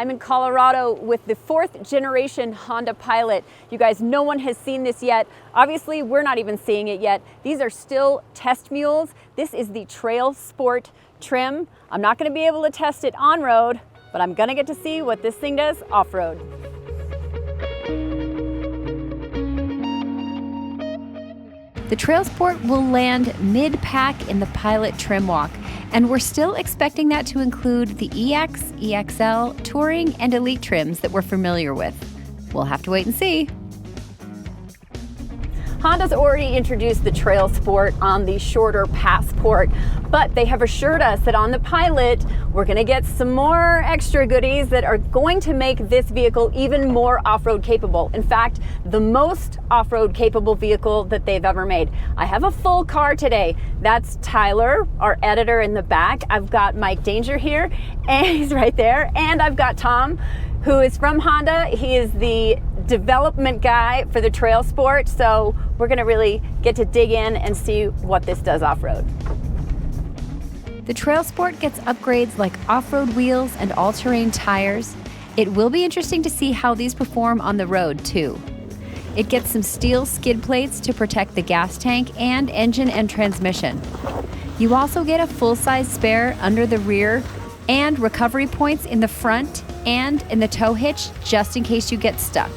I'm in Colorado with the 4th generation Honda Pilot. You guys, no one has seen this yet. Obviously, we're not even seeing it yet. These are still test mules. This is the TrailSport trim. I'm not going to be able to test it on road, but I'm going to get to see what this thing does off road. The TrailSport will land mid-pack in the Pilot trim walk, and we're still expecting that to include the EX, EXL, Touring, and Elite trims that we're familiar with. We'll have to wait and see. Honda's already introduced the TrailSport on the shorter Passport, but they have assured us that on the Pilot, we're going to get some more extra goodies that are going to make this vehicle even more off-road capable. In fact, the most off-road capable vehicle that they've ever made. I have a full car today. That's Tyler, our editor in the back. I've got Mike Danger here, and he's right there. And I've got Tom, who is from Honda. He is the development guy for the TrailSport, so we're going to really get to dig in and see what this does off-road. The TrailSport gets upgrades like off-road wheels and all-terrain tires. It will be interesting to see how these perform on the road, too. It gets some steel skid plates to protect the gas tank and engine and transmission. You also get a full-size spare under the rear and recovery points in the front and in the tow hitch just in case you get stuck.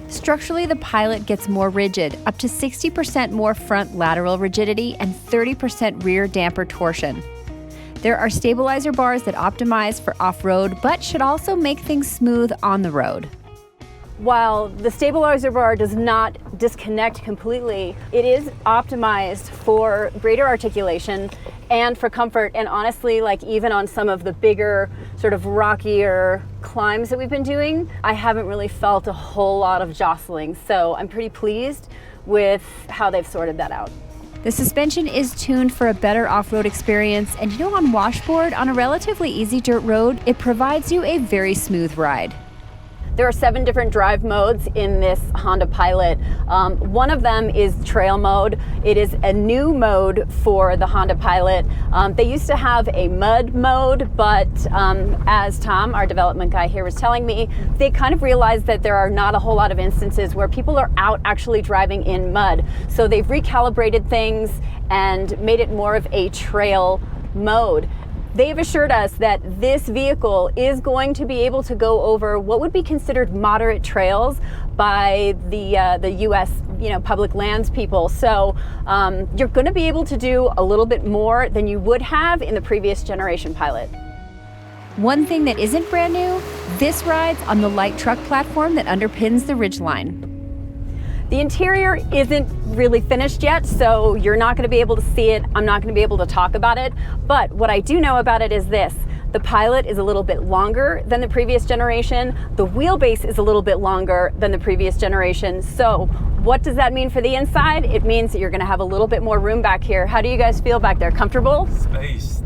Structurally, the Pilot gets more rigid, up to 60% more front lateral rigidity and 30% rear damper torsion. There are stabilizer bars that optimize for off-road, but should also make things smooth on the road. While the stabilizer bar does not disconnect completely, it is optimized for greater articulation and for comfort. And honestly, like even on some of the bigger, sort of rockier climbs that we've been doing, I haven't really felt a whole lot of jostling. So I'm pretty pleased with how they've sorted that out. The suspension is tuned for a better off-road experience. And you know, on washboard, on a relatively easy dirt road, it provides you a very smooth ride. There are 7 different drive modes in this Honda Pilot. One of them is trail mode. It is a new mode for the Honda Pilot. They used to have a mud mode, but as Tom, our development guy here, was telling me, they kind of realized that there are not a whole lot of instances where people are out actually driving in mud. So they've recalibrated things and made it more of a trail mode. They've assured us that this vehicle is going to be able to go over what would be considered moderate trails by the U.S. Public lands people. So you're going to be able to do a little bit more than you would have in the previous generation Pilot. One thing that isn't brand new, this rides on the light truck platform that underpins the Ridgeline. The interior isn't really finished yet, so you're not going to be able to see it. I'm not going to be able to talk about it. But what I do know about it is this. The Pilot is a little bit longer than the previous generation. The wheelbase is a little bit longer than the previous generation. So what does that mean for the inside? It means that you're going to have a little bit more room back here. How do you guys feel back there? Comfortable? Spaced.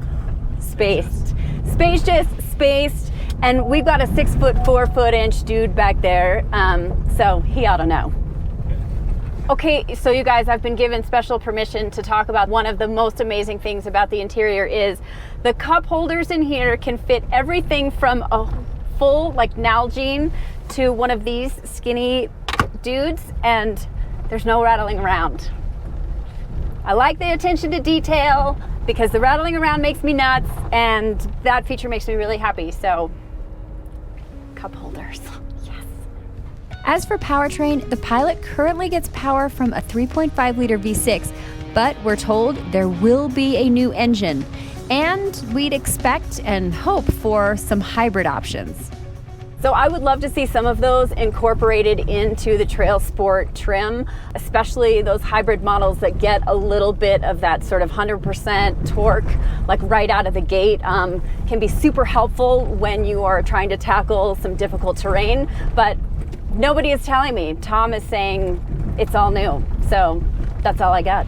Spacious, spaced. And we've got a 6'4" 4" dude back there. So he ought to know. Okay, so you guys, I've been given special permission to talk about one of the most amazing things about the interior is the cup holders in here can fit everything from a full like Nalgene to one of these skinny dudes, and there's no rattling around. I like the attention to detail because the rattling around makes me nuts, and that feature makes me really happy. So, cup holders. As for powertrain, the Pilot currently gets power from a 3.5-liter V6, but we're told there will be a new engine, and we'd expect and hope for some hybrid options. So I would love to see some of those incorporated into the TrailSport trim, especially those hybrid models that get a little bit of that sort of 100% torque, like right out of the gate. Can be super helpful when you are trying to tackle some difficult terrain, but nobody is telling me. Tom is saying it's all new, so that's all I got.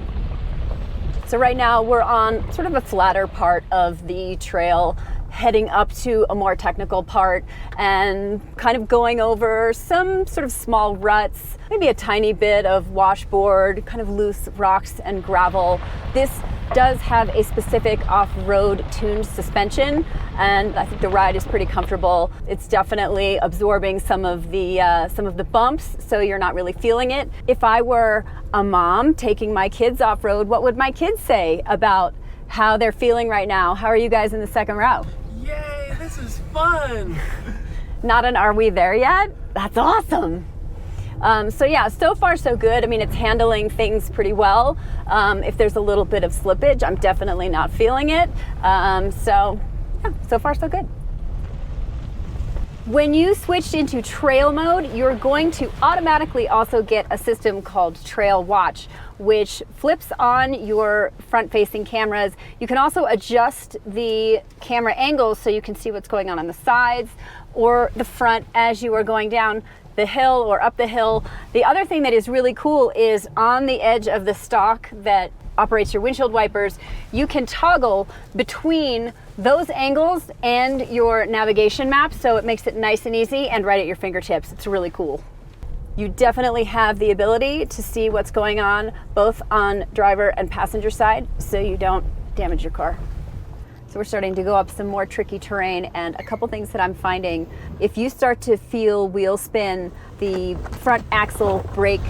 So right now we're on sort of a flatter part of the trail, heading up to a more technical part and kind of going over some sort of small ruts, maybe a tiny bit of washboard, kind of loose rocks and gravel. This does have a specific off-road tuned suspension, and I think the ride is pretty comfortable. It's definitely absorbing some of the bumps, so you're not really feeling it. If I were a mom taking my kids off-road, what would my kids say about how they're feeling right now? How are you guys in the second row? Yay, this is fun! Not an are we there yet? That's awesome. So yeah, so far so good. I mean, it's handling things pretty well. If there's a little bit of slippage, I'm definitely not feeling it. So yeah, so far so good. When you switched into trail mode, you're going to automatically also get a system called Trail Watch, which flips on your front-facing cameras. You can also adjust the camera angles so you can see what's going on the sides or the front as you are going down the hill or up the hill. The other thing that is really cool is on the edge of the stalk that operates your windshield wipers, you can toggle between those angles and your navigation map, so it makes it nice and easy and right at your fingertips. It's really cool. You definitely have the ability to see what's going on both on driver and passenger side, so you don't damage your car. So we're starting to go up some more tricky terrain, and a couple things that I'm finding. If you start to feel wheel spin, the front axle brake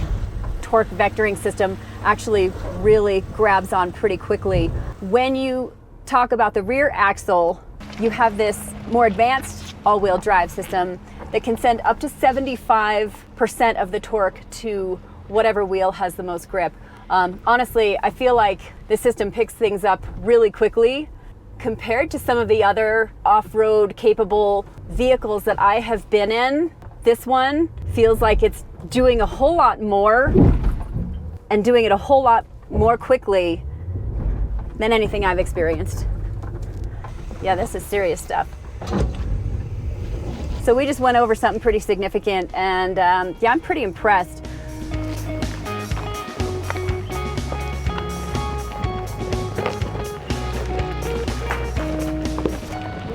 torque vectoring system actually really grabs on pretty quickly. When you talk about the rear axle, you have this more advanced all-wheel drive system that can send up to 75% of the torque to whatever wheel has the most grip. Honestly, I feel like the system picks things up really quickly compared to some of the other off-road capable vehicles that I have been in. This one feels like it's doing a whole lot more and doing it a whole lot more quickly than anything I've experienced. Yeah, this is serious stuff. So we just went over something pretty significant, and yeah, I'm pretty impressed.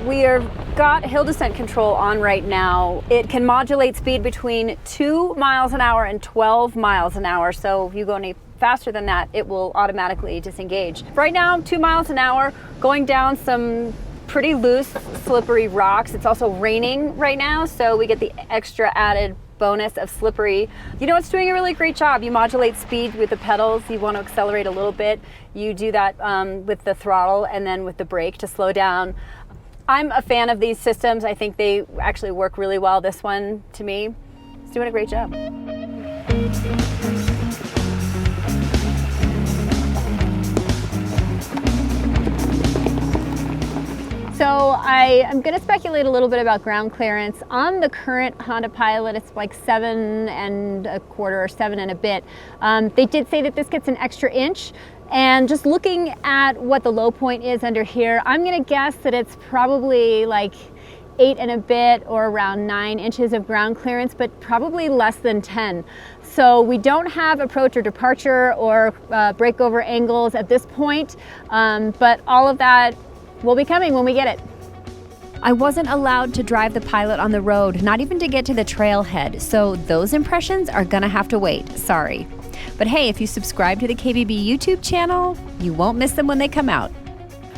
We are got hill descent control on right now. It can modulate speed between 2 miles an hour and 12 miles an hour. So if you go any faster than that, it will automatically disengage. Right now, 2 miles an hour, going down some pretty loose, slippery rocks. It's also raining right now, so we get the extra added bonus of slippery. You know, it's doing a really great job. You modulate speed with the pedals. You want to accelerate a little bit. You do that with the throttle and then with the brake to slow down. I'm a fan of these systems. I think they actually work really well. This one, to me, is doing a great job. So I am going to speculate a little bit about ground clearance. On the current Honda Pilot, it's like 7 1/4 or 7 and a bit. They did say that this gets an extra inch. And just looking at what the low point is under here, I'm gonna guess that it's probably like 8 and a bit or around 9 inches of ground clearance, but probably less than 10. So we don't have approach or departure or breakover angles at this point, but all of that will be coming when we get it. I wasn't allowed to drive the Pilot on the road, not even to get to the trailhead, so those impressions are gonna have to wait, sorry. But hey, if you subscribe to the KBB YouTube channel, you won't miss them when they come out.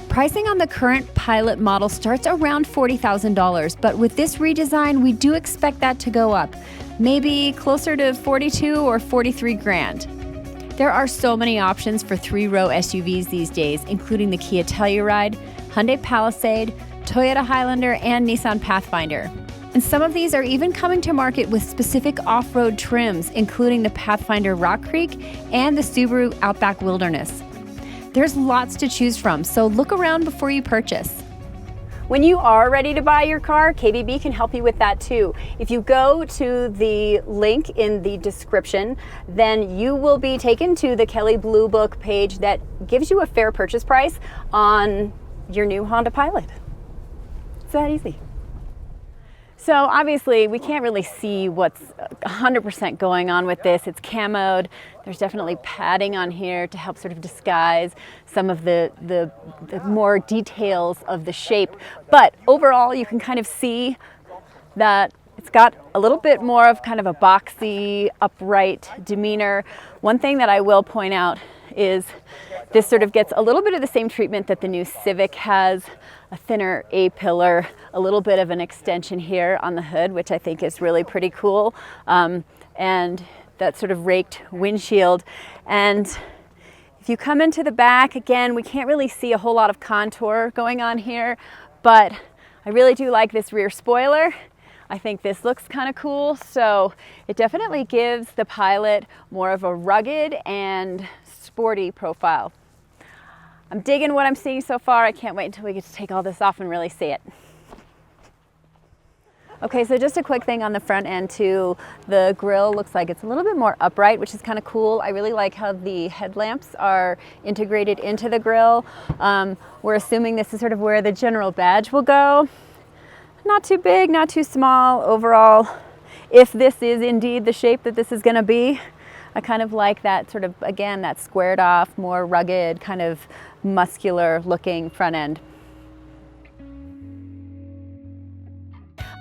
Pricing on the current Pilot model starts around $40,000, but with this redesign, we do expect that to go up, maybe closer to 42 or 43 grand. There are so many options for 3-row SUVs these days, including the Kia Telluride, Hyundai Palisade, Toyota Highlander, and Nissan Pathfinder. And some of these are even coming to market with specific off-road trims, including the Pathfinder Rock Creek and the Subaru Outback Wilderness. There's lots to choose from, so look around before you purchase. When you are ready to buy your car, KBB can help you with that too. If you go to the link in the description, then you will be taken to the Kelley Blue Book page that gives you a fair purchase price on your new Honda Pilot. It's that easy. So obviously we can't really see what's 100% going on with this. It's camoed. There's definitely padding on here to help sort of disguise some of the more details of the shape. But overall you can kind of see that it's got a little bit more of kind of a boxy, upright demeanor. One thing that I will point out is this sort of gets a little bit of the same treatment that the new Civic has, a thinner A-pillar, a little bit of an extension here on the hood, which I think is really pretty cool, and that sort of raked windshield. And if you come into the back, again, we can't really see a whole lot of contour going on here, but I really do like this rear spoiler. I think this looks kind of cool, so it definitely gives the Pilot more of a rugged and sporty profile. I'm digging what I'm seeing so far. I can't wait until we get to take all this off and really see it. Okay, so just a quick thing on the front end too. The grille looks like it's a little bit more upright, which is kind of cool. I really like how the headlamps are integrated into the grille. We're assuming this is sort of where the general badge will go. Not too big, not too small. Overall, if this is indeed the shape that this is gonna be, I kind of like that sort of, again, that squared off, more rugged, kind of muscular looking front end.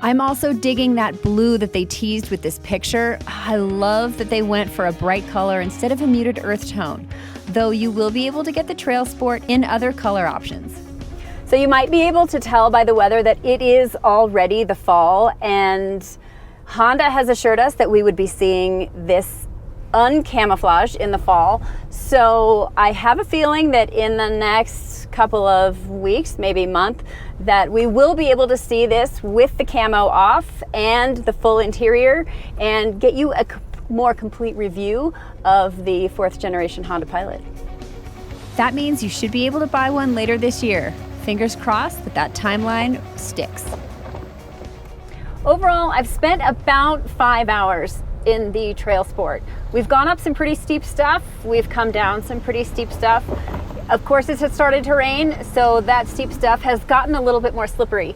I'm also digging that blue that they teased with this picture. I love that they went for a bright color instead of a muted earth tone, though you will be able to get the TrailSport in other color options. So you might be able to tell by the weather that it is already the fall, and Honda has assured us that we would be seeing this uncamouflaged in the fall. So I have a feeling that in the next couple of weeks, maybe month, that we will be able to see this with the camo off and the full interior and get you a more complete review of the 4th generation Honda Pilot. That means you should be able to buy one later this year. Fingers crossed that that timeline sticks. Overall, I've spent about 5 hours in the TrailSport. We've gone up some pretty steep stuff. We've come down some pretty steep stuff. Of course, it has started to rain, so that steep stuff has gotten a little bit more slippery.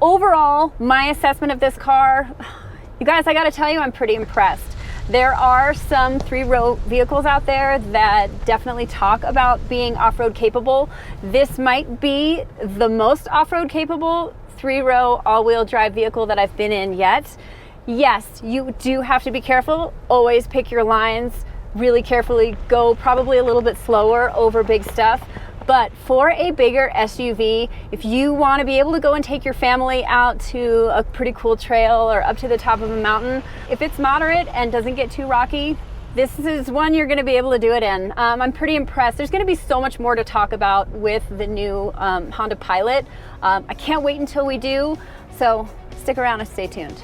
Overall, my assessment of this car, you guys, I gotta tell you, I'm pretty impressed. There are some 3-row vehicles out there that definitely talk about being off-road capable. This might be the most off-road capable 3-row all-wheel drive vehicle that I've been in yet. Yes, you do have to be careful. Always pick your lines really carefully. Go probably a little bit slower over big stuff. But for a bigger SUV, if you want to be able to go and take your family out to a pretty cool trail or up to the top of a mountain, if it's moderate and doesn't get too rocky, this is one you're going to be able to do it in. I'm pretty impressed. There's going to be so much more to talk about with the new Honda Pilot. I can't wait until we do, so stick around and stay tuned.